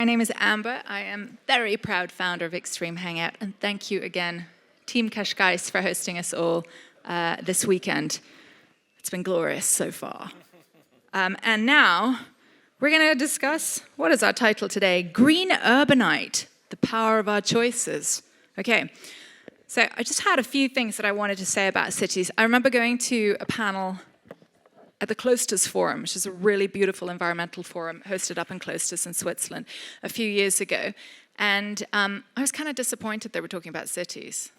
My name is Amber. I am very proud founder of Extreme Hangout, and thank you again, Team Cascais, for hosting us all this weekend. It's been glorious so far. And now, we're going to discuss, what is our title today? Green Urbanite, the power of our choices. Okay, so I just had a few things that I wanted to say about cities. I remember going to a panel at the Cloisters Forum, which is a really beautiful environmental forum hosted up in Cloisters in Switzerland a few years ago. And I was kind of disappointed they were talking about cities.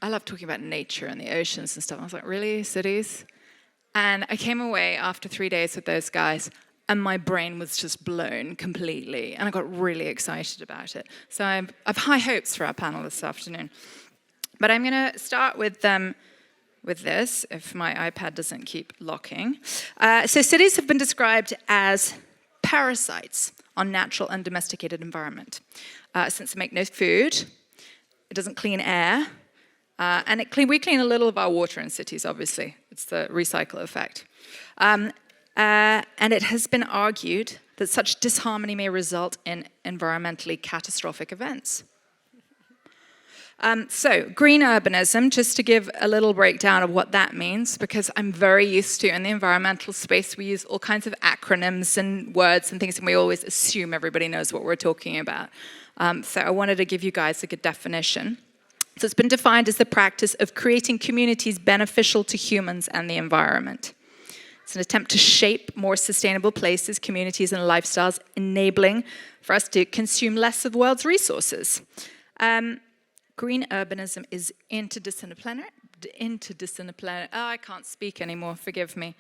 I love talking about nature and the oceans and stuff. I was like, really, cities? And I came away after 3 days with those guys, and my brain was just blown completely. And I got really excited about it. So I have high hopes for our panel this afternoon. But I'm going to start with this, if my iPad doesn't keep locking. So cities have been described as parasites on natural and domesticated environment. Since they make no food, it doesn't clean air, and we clean a little of our water in cities, obviously. It's the recycle effect. And it has been argued that such disharmony may result in environmentally catastrophic events. So, green urbanism, just to give a little breakdown of what that means, because I'm very used to, in the environmental space, we use all kinds of acronyms and words and things, and we always assume everybody knows what we're talking about. So I wanted to give you guys a good definition. So it's been defined as the practice of creating communities beneficial to humans and the environment. It's an attempt to shape more sustainable places, communities, and lifestyles, enabling for us to consume less of the world's resources. Green urbanism is interdisciplinary. Oh, I can't speak anymore, forgive me.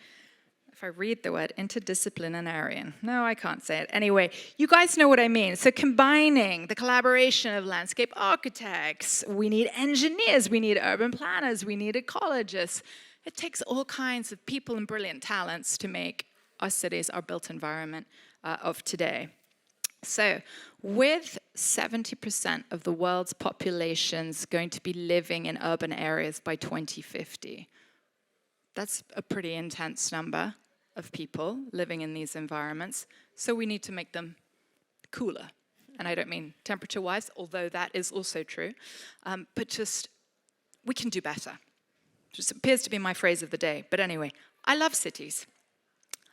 If I read the word interdisciplinarian. No, I can't say it. Anyway, you guys know what I mean. So combining the collaboration of landscape architects, we need engineers, we need urban planners, we need ecologists. It takes all kinds of people and brilliant talents to make our cities, our built environment of today. So, with 70% of the world's populations going to be living in urban areas by 2050, that's a pretty intense number of people living in these environments. So we need to make them cooler. And I don't mean temperature-wise, although that is also true. But just, we can do better. Just appears to be my phrase of the day. But anyway, I love cities.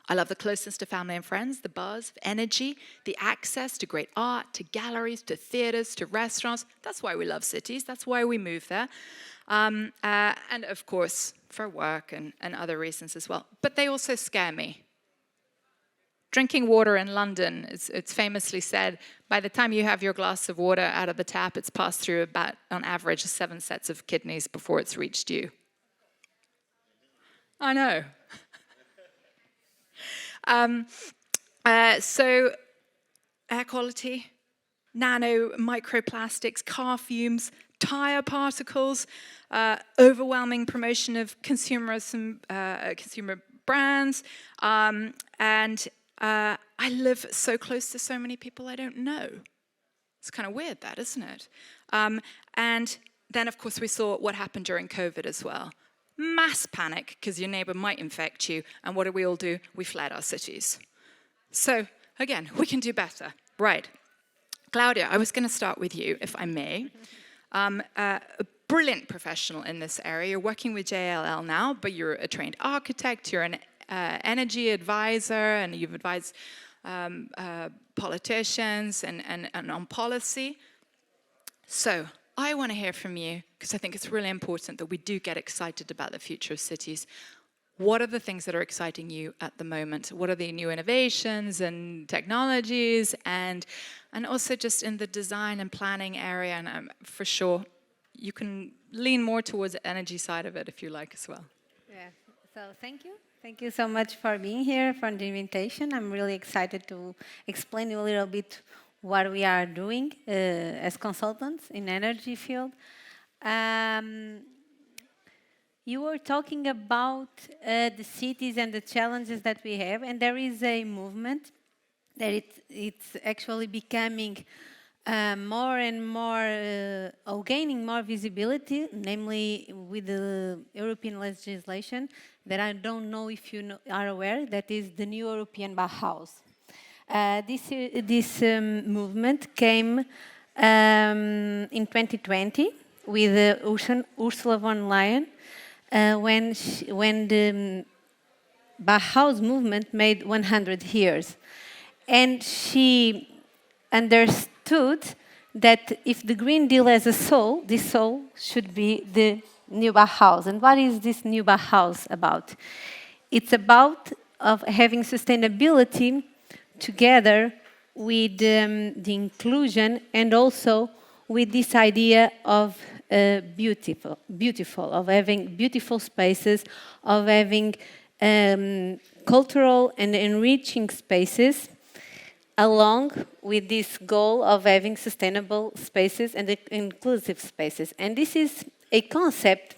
I love the closeness to family and friends, the buzz, energy, the access to great art, to galleries, to theaters, to restaurants. That's why we love cities. That's why we move there. And of course, for work and other reasons as well. But they also scare me. Drinking water in London, it's famously said, by the time you have your glass of water out of the tap, it's passed through about, on average, 7 sets of kidneys before it's reached you. I know. So air quality, nano microplastics, car fumes, tire particles, overwhelming promotion of consumerism, consumer brands, and I live so close to so many people I don't know. It's kind of weird that, isn't it? And then, of course, we saw what happened during COVID as well. Mass panic, because your neighbor might infect you, and what do we all do? We fled our cities. So, again, we can do better. Right. Claudia, I was going to start with you, if I may. A brilliant professional in this area. You're working with JLL now, but you're a trained architect, you're an energy advisor, and you've advised politicians and on policy. So, I want to hear from you, because I think it's really important that we do get excited about the future of cities. What are the things that are exciting you at the moment? What are the new innovations and technologies, and also just in the design and planning area? And for sure, you can lean more towards the energy side of it if you like as well. Yeah, so thank you. Thank you so much for being here, for the invitation. I'm really excited to explain a little bit what we are doing as consultants in energy field. You were talking about the cities and the challenges that we have, and there is a movement that it's actually becoming more and more, gaining more visibility, namely with the European legislation that I don't know if you are aware, that is the new European Bauhaus. This movement came in 2020 with Ursula von Leyen when the Bauhaus movement made 100 years. And she understood that if the Green Deal has a soul, this soul should be the new Bauhaus. And what is this new Bauhaus about? It's about having sustainability together with the inclusion and also with this idea of beautiful, of having beautiful spaces, of having cultural and enriching spaces, along with this goal of having sustainable spaces and inclusive spaces. And this is a concept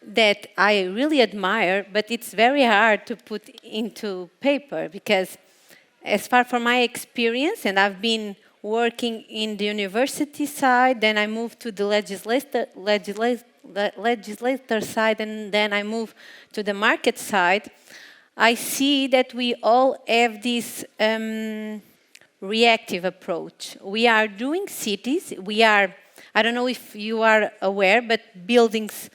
that I really admire, but it's very hard to put into paper because as far from my experience, and I've been working in the university side, then I moved to the legislator side, and then I moved to the market side, I see that we all have this reactive approach. We are doing cities, I don't know if you are aware, but buildings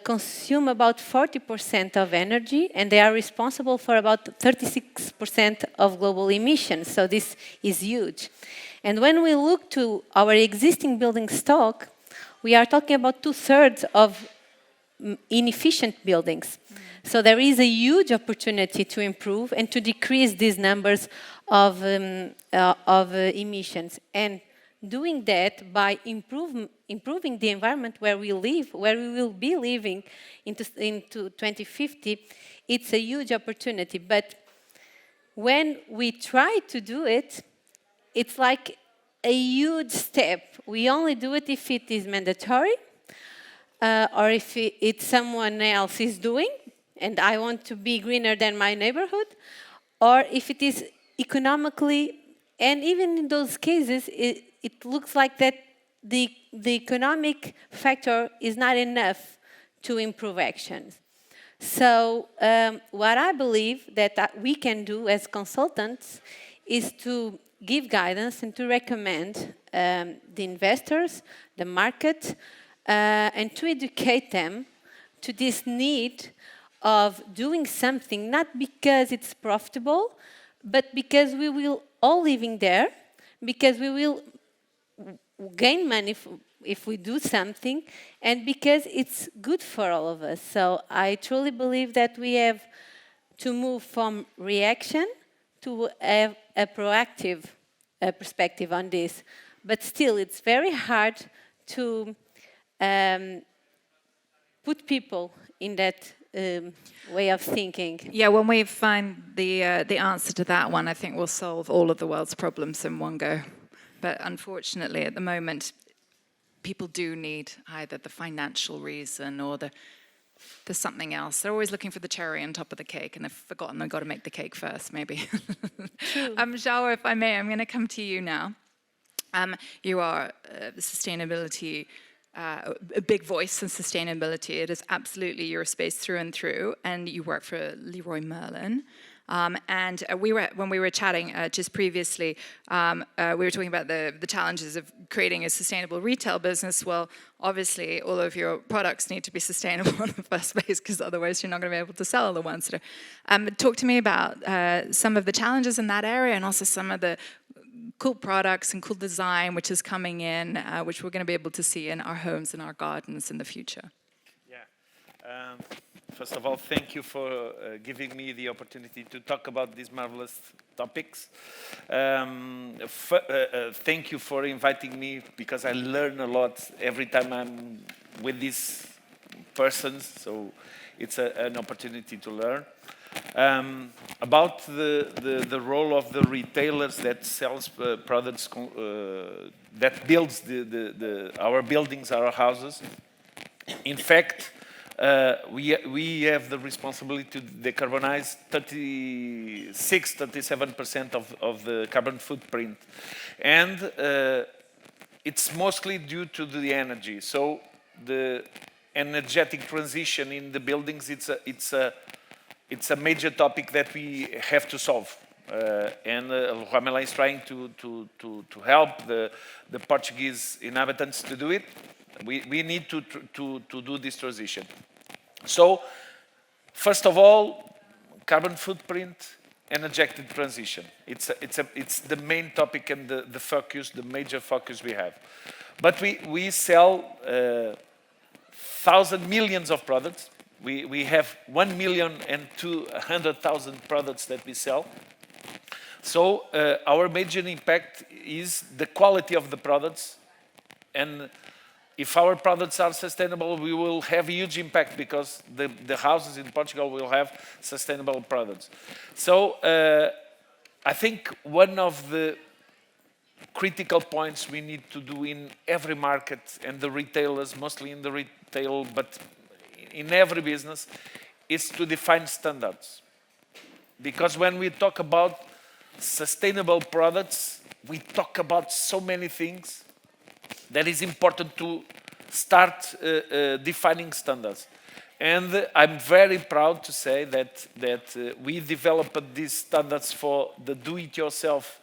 consume about 40% of energy, and they are responsible for about 36% of global emissions. So this is huge. And when we look to our existing building stock, we are talking about 2/3 of inefficient buildings. So there is a huge opportunity to improve and to decrease these numbers of emissions. And doing that by improving the environment where we live, where we will be living into 2050, it's a huge opportunity. But when we try to do it, it's like a huge step. We only do it if it is mandatory, or if it's someone else is doing, and I want to be greener than my neighborhood, or if it is economically, and even in those cases, it looks like that the economic factor is not enough to improve actions. So what I believe that we can do as consultants is to give guidance and to recommend the investors, the market, and to educate them to this need of doing something, not because it's profitable, but because we will all living there, because we will gain money if we do something, and because it's good for all of us. So I truly believe that we have to move from reaction to have a proactive perspective on this. But still, it's very hard to put people in that way of thinking. Yeah, when we find the answer to that one, I think we'll solve all of the world's problems in one go. But unfortunately, at the moment, people do need either the financial reason or the something else. They're always looking for the cherry on top of the cake, and they've forgotten they've got to make the cake first, maybe. João, if I may, I'm going to come to you now. You are sustainability, a big voice in sustainability. It is absolutely your space through and through, and you work for Leroy Merlin. And when we were chatting just previously, we were talking about the challenges of creating a sustainable retail business. Well, obviously, all of your products need to be sustainable in the first place, because otherwise you're not going to be able to sell the ones that are. Talk to me about some of the challenges in that area, and also some of the cool products and cool design which is coming in, which we're going to be able to see in our homes and our gardens in the future. Yeah. First of all, thank you for giving me the opportunity to talk about these marvelous topics. Thank you for inviting me, because I learn a lot every time I'm with these persons, so it's an opportunity to learn. About the role of the retailers that sells products, that builds our buildings, our houses. In fact, we have the responsibility to decarbonize 37% of the carbon footprint. And it's mostly due to the energy. So the energetic transition in the buildings, it's a major topic that we have to solve. and Palmela is trying to help the Portuguese inhabitants to do it. We need to do this transition. So, first of all, carbon footprint and objective transition. It's the main topic and the focus, the major focus we have. But we sell millions of products. We have 1,200,000 products that we sell. So our major impact is the quality of the products, and if our products are sustainable, we will have a huge impact because the houses in Portugal will have sustainable products. So I think one of the critical points we need to do in every market, and the retailers, mostly in the retail, but in every business, is to define standards. Because when we talk about sustainable products, we talk about so many things that is important to start defining standards. And I'm very proud to say that we developed these standards for the do-it-yourself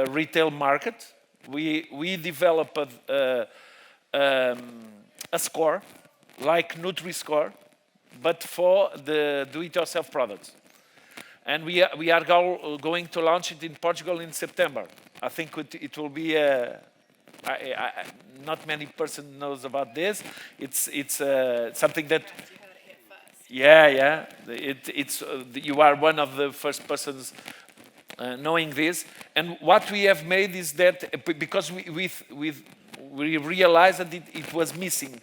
retail market. We developed a score, like Nutri-Score, but for the do-it-yourself products. And we are going to launch it in Portugal in September. I think it will be not many person knows about this. It's something that. Yeah. You are one of the first persons knowing this. And what we have made is that because we realized that it was missing.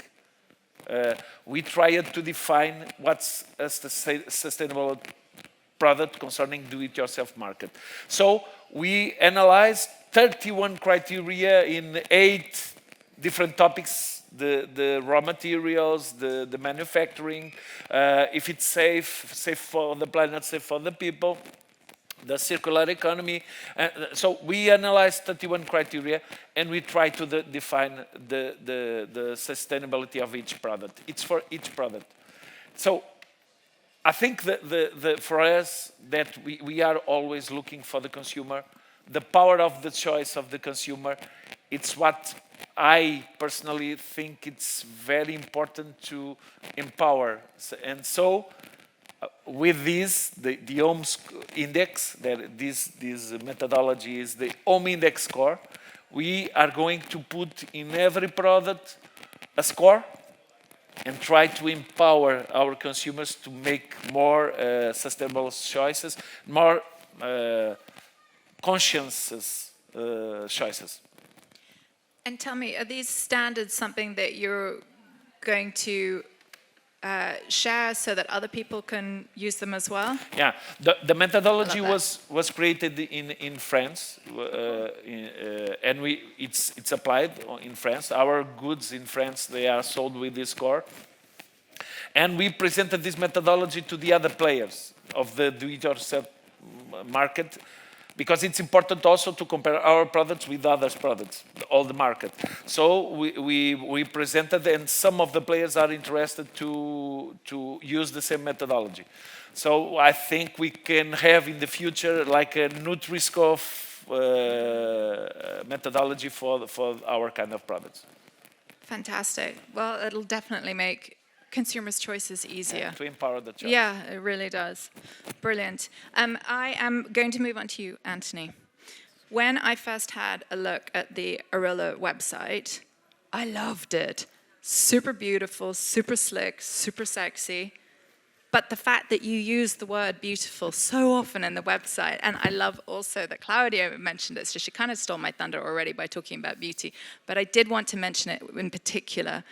We tried to define what's a sustainable product concerning do-it-yourself market. So we analyzed 31 criteria in 8 different topics: the raw materials, the manufacturing, if it's safe for the planet, safe for the people, the circular economy. So we analyzed 31 criteria, and we try to define the sustainability of each product. It's for each product. So I think that for us, that we are always looking for the consumer, the power of the choice of the consumer. It's what I personally think it's very important to empower. And so with this, the home index, this methodology is the home index score. We are going to put in every product a score and try to empower our consumers to make more sustainable choices, more conscious choices. And tell me, are these standards something that you're going to share so that other people can use them as well? Yeah, the methodology was created in France, and it's applied in France. Our goods in France, they are sold with this score. And we presented this methodology to the other players of the do-it-yourself market, because it's important also to compare our products with others' products, all the market. So we presented, and some of the players are interested to use the same methodology. So I think we can have in the future like a Nutri-Score methodology for our kind of products. Fantastic. Well, it'll definitely make consumers' choices easier. To empower the choice. Yeah, it really does. Brilliant. I am going to move on to you, Anthony. When I first had a look at the Arola website, I loved it. Super beautiful, super slick, super sexy. But the fact that you use the word beautiful so often in the website, and I love also that Claudia mentioned it, so she kind of stole my thunder already by talking about beauty, but I did want to mention it in particular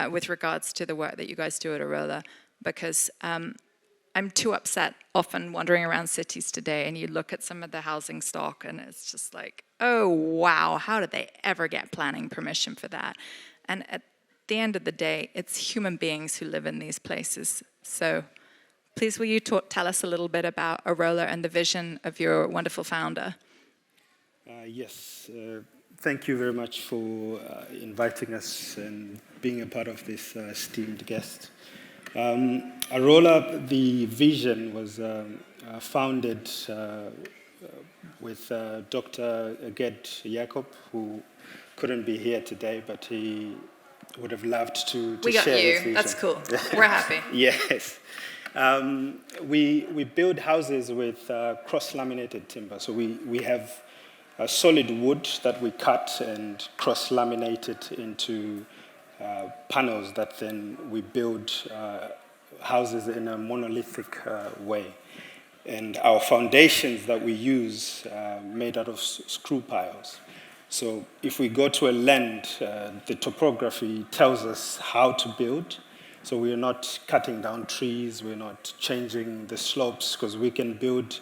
with regards to the work that you guys do at Arola, because I'm too upset often wandering around cities today, and you look at some of the housing stock, and it's just like, oh, wow, how did they ever get planning permission for that? And at the end of the day, it's human beings who live in these places. So please, will you tell us a little bit about Arola and the vision of your wonderful founder? Yes. Thank you very much for inviting us and being a part of this esteemed guest. Arola, the vision was founded with Dr. Gerd Jakob, who couldn't be here today, but he would have loved to We got share his you. vision. That's cool. We're happy. Yes. We build houses with cross-laminated timber. So we have solid wood that we cut and cross-laminate it into panels that then we build houses in a monolithic way. And our foundations that we use made out of screw piles. So if we go to a land, the topography tells us how to build. So we're not cutting down trees, we're not changing the slopes, because we can build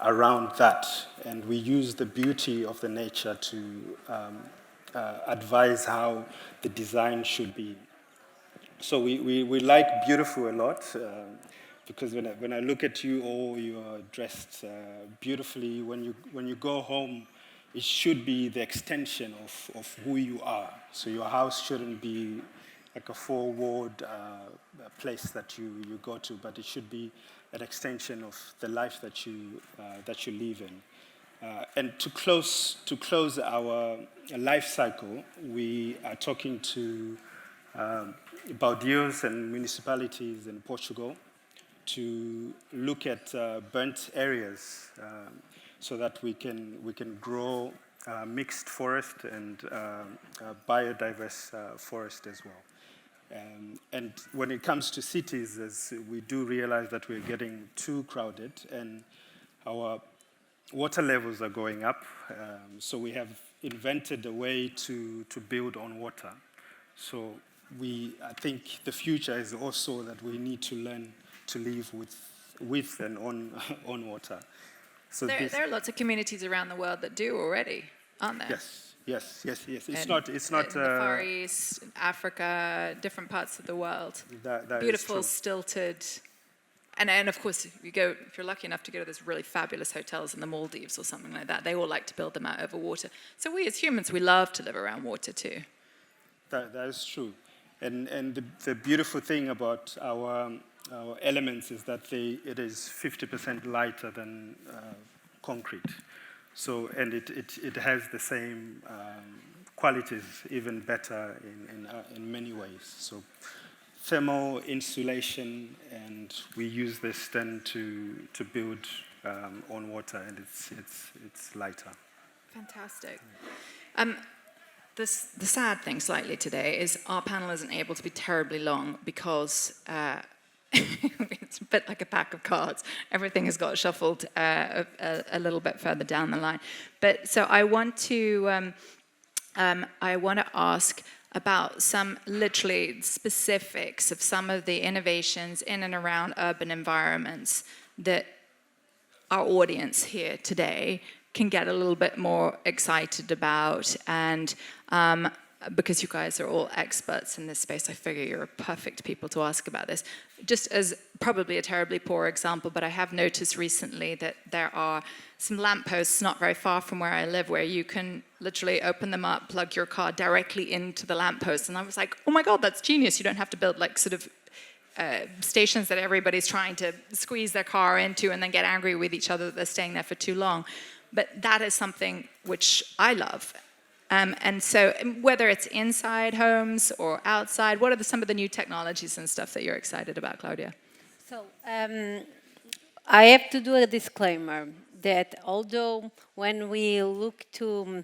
around that. And we use the beauty of the nature to advise how the design should be. So we like beautiful a lot, because when I look at you all, you are dressed beautifully. When you go home, it should be the extension of who you are. So your house shouldn't be like a four-walled place that you go to, but it should be an extension of the life that you live in. And to close our life cycle, we are talking to Baudios and municipalities in Portugal to look at burnt areas so that we can grow mixed forest and biodiverse forest as well. And when it comes to cities, as we do realize that we're getting too crowded and our water levels are going up, so we have invented a way to build on water. So I think the future is also that we need to learn to live with and on water. So there are lots of communities around the world that do already, aren't there? Yes. It's And not. in the Far East, Africa, different parts of the world. That Beautiful, is true. stilted, and of course, if you're lucky enough to go to those really fabulous hotels in the Maldives or something like that, they all like to build them out over water. So we as humans, we love to live around water too. That is true, and the beautiful thing about our elements is that it is 50% lighter than concrete. So, and it has the same qualities, even better in many ways. So, thermal insulation, and we use this then to build on water, and it's lighter. Fantastic. The sad thing slightly today is our panel isn't able to be terribly long because it's a bit like a pack of cards. Everything has got shuffled a little bit further down the line. But so I want to ask about some literally specifics of some of the innovations in and around urban environments that our audience here today can get a little bit more excited about. And because you guys are all experts in this space, I figure you're perfect people to ask about this. Just as probably a terribly poor example, but I have noticed recently that there are some lampposts not very far from where I live where you can literally open them up, plug your car directly into the lamppost. And I was like, oh my God, that's genius. You don't have to build like sort of stations that everybody's trying to squeeze their car into and then get angry with each other that they're staying there for too long. But that is something which I love. And so whether it's inside homes or outside, what are some of the new technologies and stuff that you're excited about, Claudia? So I have to do a disclaimer that although when we look to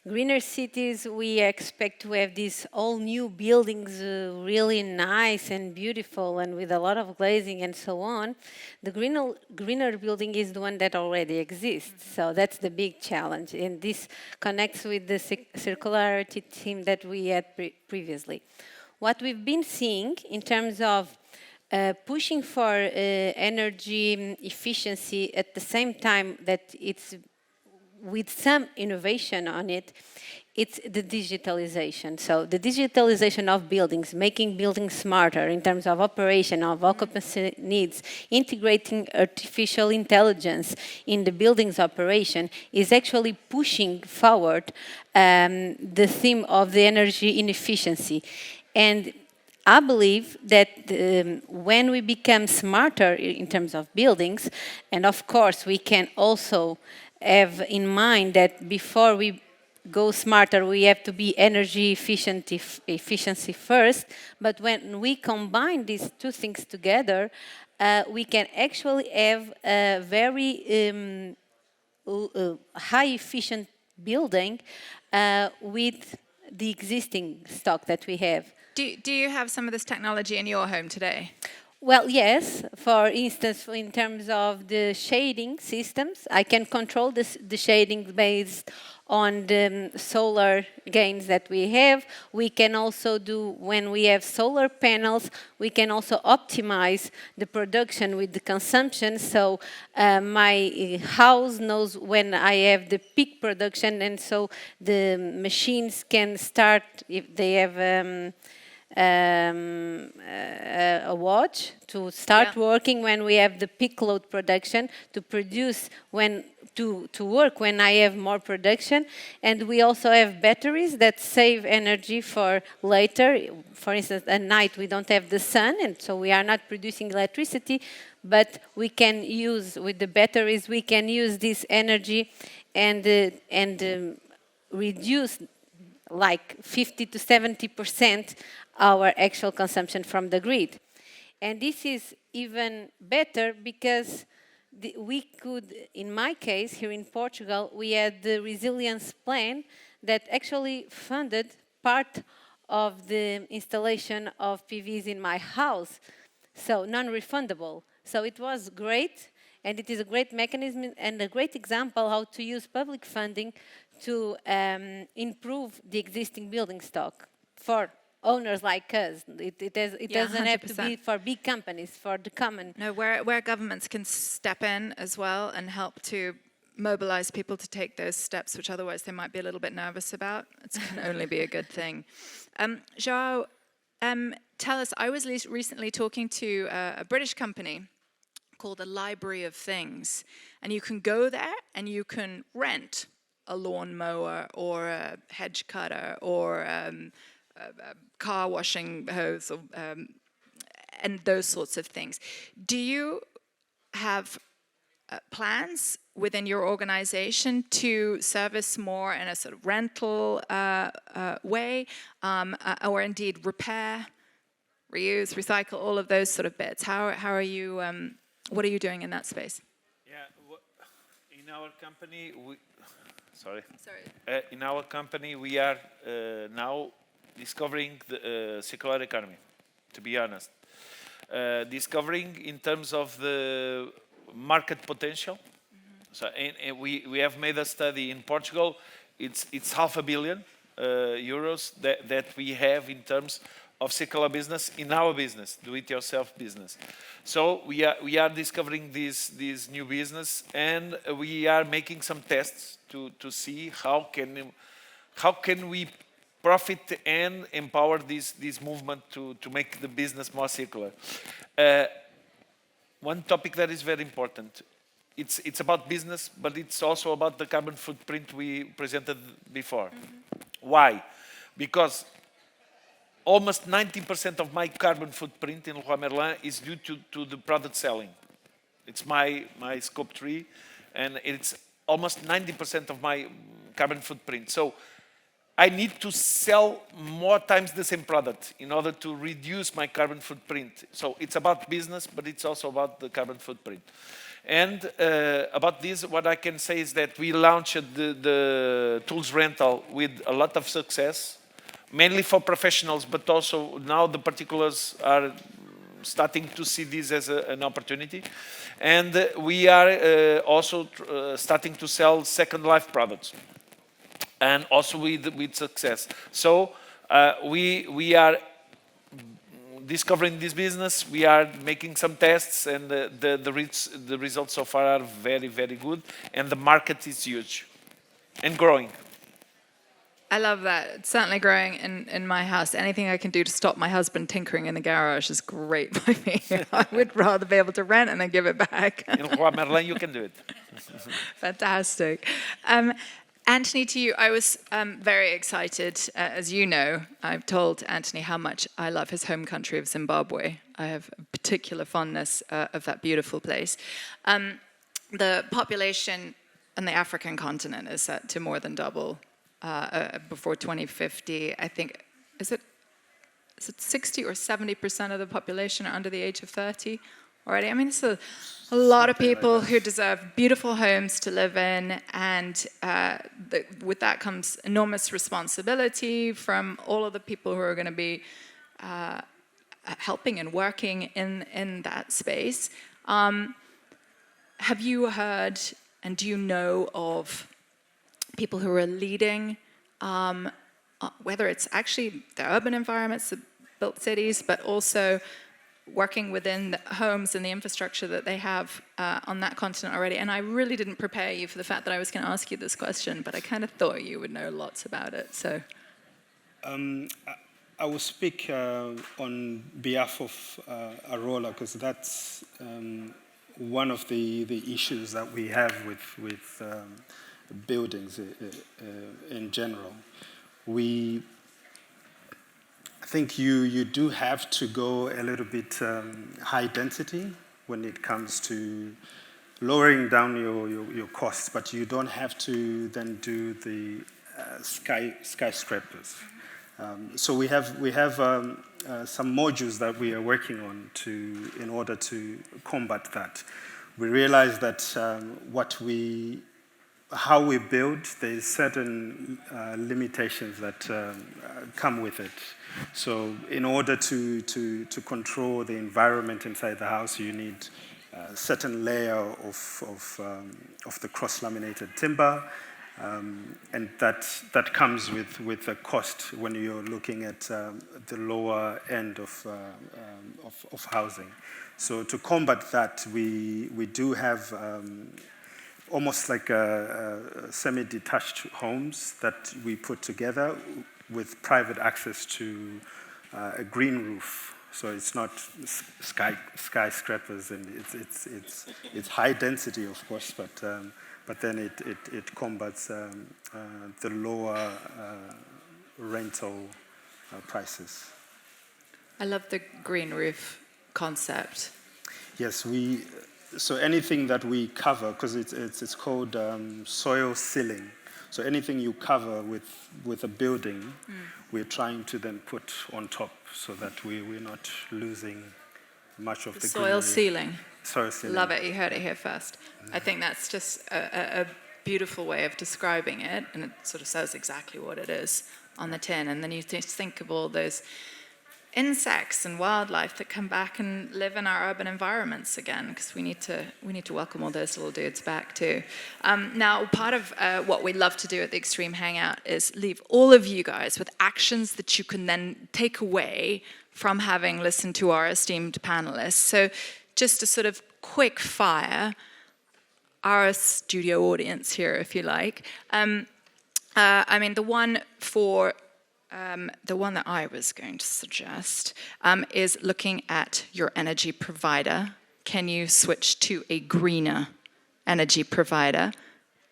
greener cities, we expect to have these all new buildings really nice and beautiful and with a lot of glazing and so on, the greener building is the one that already exists. So that's the big challenge. And this connects with the circularity theme that we had previously. What we've been seeing in terms of pushing for energy efficiency at the same time that it's with some innovation on it, it's the digitalization. So the digitalization of buildings, making buildings smarter in terms of operation, of occupancy needs, integrating artificial intelligence in the building's operation is actually pushing forward the theme of the energy inefficiency. And I believe that when we become smarter in terms of buildings, and of course we can also have in mind that before we go smarter, we have to be energy efficiency first. But when we combine these two things together, we can actually have a very high efficient building with the existing stock that we have. Do you have some of this technology in your home today? Well, yes. For instance, in terms of the shading systems, I can control the shading based on the solar gains that we have. We can also do, when we have solar panels, we can also optimize the production with the consumption. So my house knows when I have the peak production, and so the machines can start, if they have a watch to start working when we have the peak load production, to produce when to work when I have more production. And we also have batteries that save energy for later. For instance, at night we don't have the sun, and so we are not producing electricity, but we can use, with the batteries, we can use this energy and reduce like 50 to 70% our actual consumption from the grid. And this is even better because we could, in my case, here in Portugal, we had the resilience plan that actually funded part of the installation of PVs in my house, so non-refundable. So it was great, and it is a great mechanism and a great example how to use public funding to improve the existing building stock for owners like us. It doesn't 100%. Have to be for big companies, for the common. No, where governments can step in as well and help to mobilize people to take those steps, which otherwise they might be a little bit nervous about. It can only be a good thing. João, tell us, I was recently talking to a British company called the Library of Things, and you can go there and you can rent a lawnmower or a hedge cutter or a car washing hose or, and those sorts of things. Do you have plans within your organization to service more in a sort of rental way, or indeed repair, reuse, recycle, all of those sort of bits? How are you, what are you doing in that space? Yeah, in our company, in our company, we are now discovering the circular economy, to be honest. Discovering in terms of the market potential. Mm-hmm. So, and we have made a study in Portugal. It's €500 million that we have in terms of circular business in our business, do-it-yourself business. So we are discovering this new business, and we are making some tests to see how can we profit and empower this movement to make the business more circular. One topic that is very important. It's about business, but it's also about the carbon footprint we presented before. Mm-hmm. Why? Because almost 90% of my carbon footprint in Leroy Merlin is due to the product selling. It's my scope 3, and it's almost 90% of my carbon footprint. So I need to sell more times the same product in order to reduce my carbon footprint. So it's about business, but it's also about the carbon footprint. And about this, what I can say is that we launched the tools rental with a lot of success, mainly for professionals, but also now the particulars are starting to see this as an opportunity. And we are also starting to sell second life products, and also with success. So we are discovering this business, we are making some tests, and the results so far are very, very good, and the market is huge and growing. I love that. It's certainly growing in my house. Anything I can do to stop my husband tinkering in the garage is great by me. I would rather be able to rent and then give it back. In Leroy Merlin, you can do it. Fantastic. Anthony, to you, I was very excited. As you know, I've told Anthony how much I love his home country of Zimbabwe. I have a particular fondness of that beautiful place. The population and the African continent is set to more than double before 2050. I think, is it 60 or 70% of the population are under the age of 30 already? I mean, it's a lot of people who deserve beautiful homes to live in, and with that comes enormous responsibility from all of the people who are going to be helping and working in that space. Have you heard, and do you know of people who are leading, whether it's actually the urban environments, the built cities, but also working within the homes and the infrastructure that they have on that continent already? And I really didn't prepare you for the fact that I was going to ask you this question, but I kind of thought you would know lots about it. So, I will speak on behalf of Arola, because that's one of the issues that we have with buildings in general. I think you do have to go a little bit high density when it comes to lowering down your costs, but you don't have to then do the skyscrapers. So we have some modules that we are working on in order to combat that. We realize that how we build, there's certain limitations that come with it. So in order to control the environment inside the house, you need a certain layer of the cross-laminated timber, and that comes with a cost when you're looking at the lower end of housing. So to combat that, we do have almost like semi-detached homes that we put together with private access to a green roof. So it's not skyscrapers, and it's high density, of course, but then it combats the lower rental prices. I love the green roof concept. Yes, so anything that we cover, because it's called soil sealing. So anything you cover with a building, we're trying to then put on top so that we're not losing much of the soil sealing. Soil sealing. Love it. You heard it here first. I think that's just a beautiful way of describing it, and it sort of says exactly what it is on the tin. And then you just think of all those insects and wildlife that come back and live in our urban environments again, because we need to welcome all those little dudes back too. Now, part of what we love to do at the Extreme Hangout is leave all of you guys with actions that you can then take away from having listened to our esteemed panelists. So just a sort of quick fire, our studio audience here, if you like. I mean, the one that I was going to suggest is looking at your energy provider. Can you switch to a greener energy provider?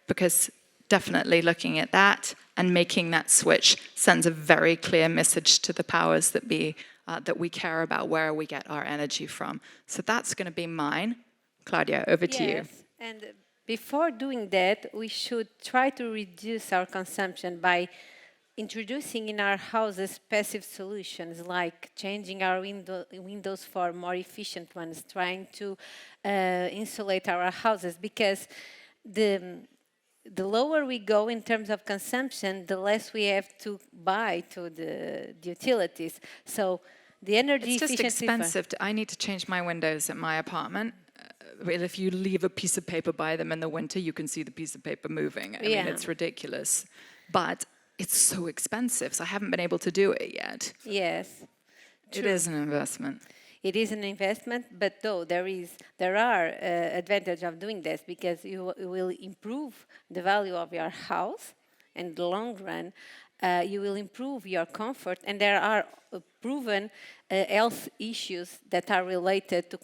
Because definitely looking at that and making that switch sends a very clear message to the powers that be that we care about where we get our energy from. So that's going to be mine. Claudia, over to you. Yes, and before doing that, we should try to reduce our consumption by introducing in our houses passive solutions, like changing our windows for more efficient ones, trying to insulate our houses, because the lower we go in terms of consumption, the less we have to buy to the utilities. So the energy it's just efficiency expensive. I need to change my windows at my apartment. Well, if you leave a piece of paper by them in the winter, you can see the piece of paper moving. I mean, it's ridiculous. But it's so expensive, so I haven't been able to do it yet. Yes. It is an investment. It is an investment, but though there are advantages of doing this, because you will improve the value of your house in the long run. You will improve your comfort, and there are proven health issues that are related to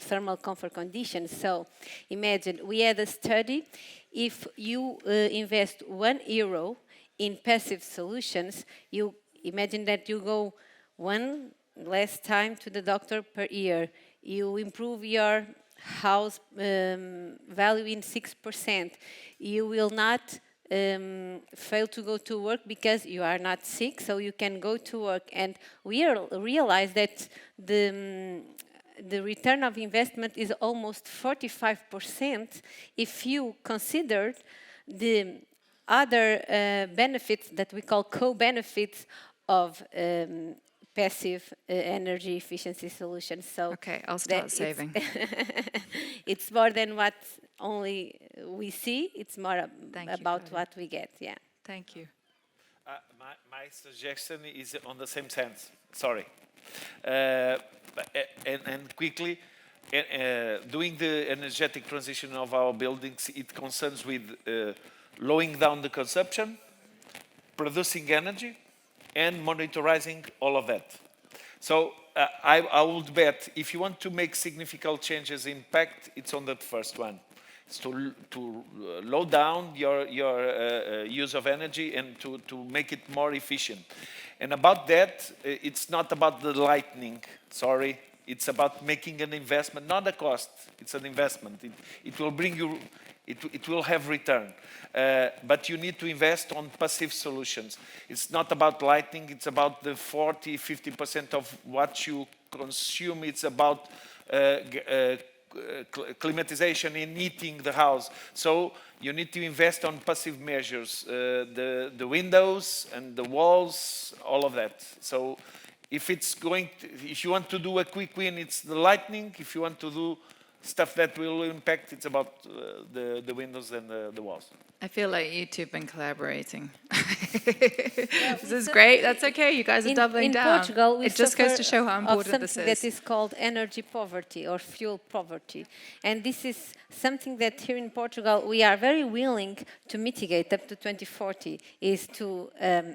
thermal comfort conditions. So imagine, we had a study, if you invest €1 in passive solutions, you imagine that you go one less time to the doctor per year. You improve your house value in 6%, you will not fail to go to work because you are not sick, so you can go to work. And we realize that the return of investment is almost 45% if you consider the other benefits that we call co-benefits of passive energy efficiency solutions. So okay, I'll start saving. It's more than what only we see. It's more about Claudia. what we get. Yeah. Thank you. My suggestion is on the same sense. Sorry. And quickly, doing the energetic transition of our buildings, it concerns with lowering down the consumption, producing energy, and monitoring all of that. So I would bet if you want to make significant changes in impact, it's on that first one. It's to low down your use of energy and to make it more efficient. And about that, it's not about the lightning, sorry. It's about making an investment, not a cost, it's an investment. It will bring you, it will have return. But you need to invest on passive solutions. It's not about lighting, it's about the 40–50% of what you consume. It's about climatization in heating the house. So you need to invest on passive measures, the windows and the walls, all of that. So if you want to do a quick win, it's the lighting. If you want to do stuff that will impact, it's about the windows and the walls. I feel like you two have been collaborating. This is great. That's okay. You guys are doubling down. In Portugal, we it just goes to show how of important this something is. that is called energy poverty or fuel poverty. And this is something that here in Portugal we are very willing to mitigate up to 2040, is to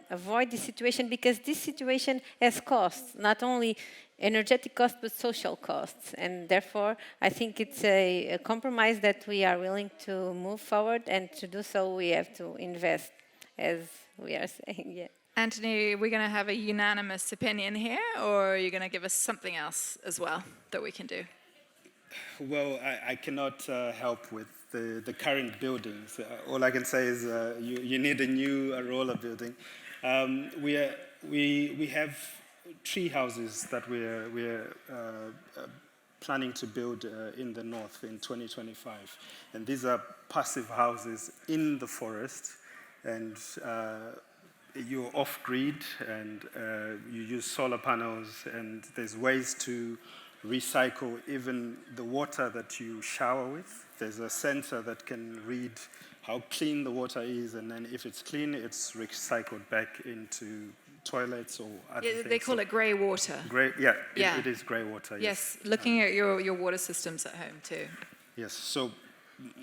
avoid this situation, because this situation has costs, not only energetic costs but social costs, and therefore I think it's a compromise that we are willing to move forward, and to do so we have to invest, as we are saying. Yeah. Anthony, we're going to have a unanimous opinion here, or are you going to give us something else as well that we can do? Well, I cannot help with the current buildings. All I can say is you need a new roller building. We have tree houses that we're planning to build in the north in 2025. And these are passive houses in the forest, and you're off-grid, and you use solar panels, and there's ways to recycle even the water that you shower with. There's a sensor that can read how clean the water is, and then if it's clean, it's recycled back into toilets or other things. They call it grey water. It is grey water. Yes, looking at your water systems at home too. Yes, so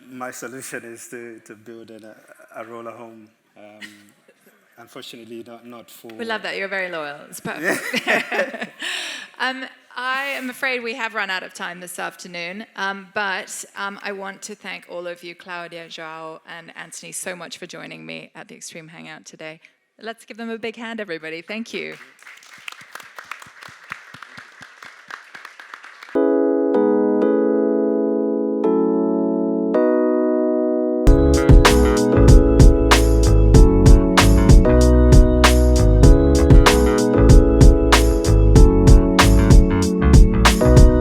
my solution is to build a roller home. Unfortunately, not for... We love that, you're very loyal, it's perfect. I am afraid we have run out of time this afternoon, but I want to thank all of you, Claudia, João, and Anthony, so much for joining me at the Extreme Hangout today. Let's give them a big hand, everybody. Thank you.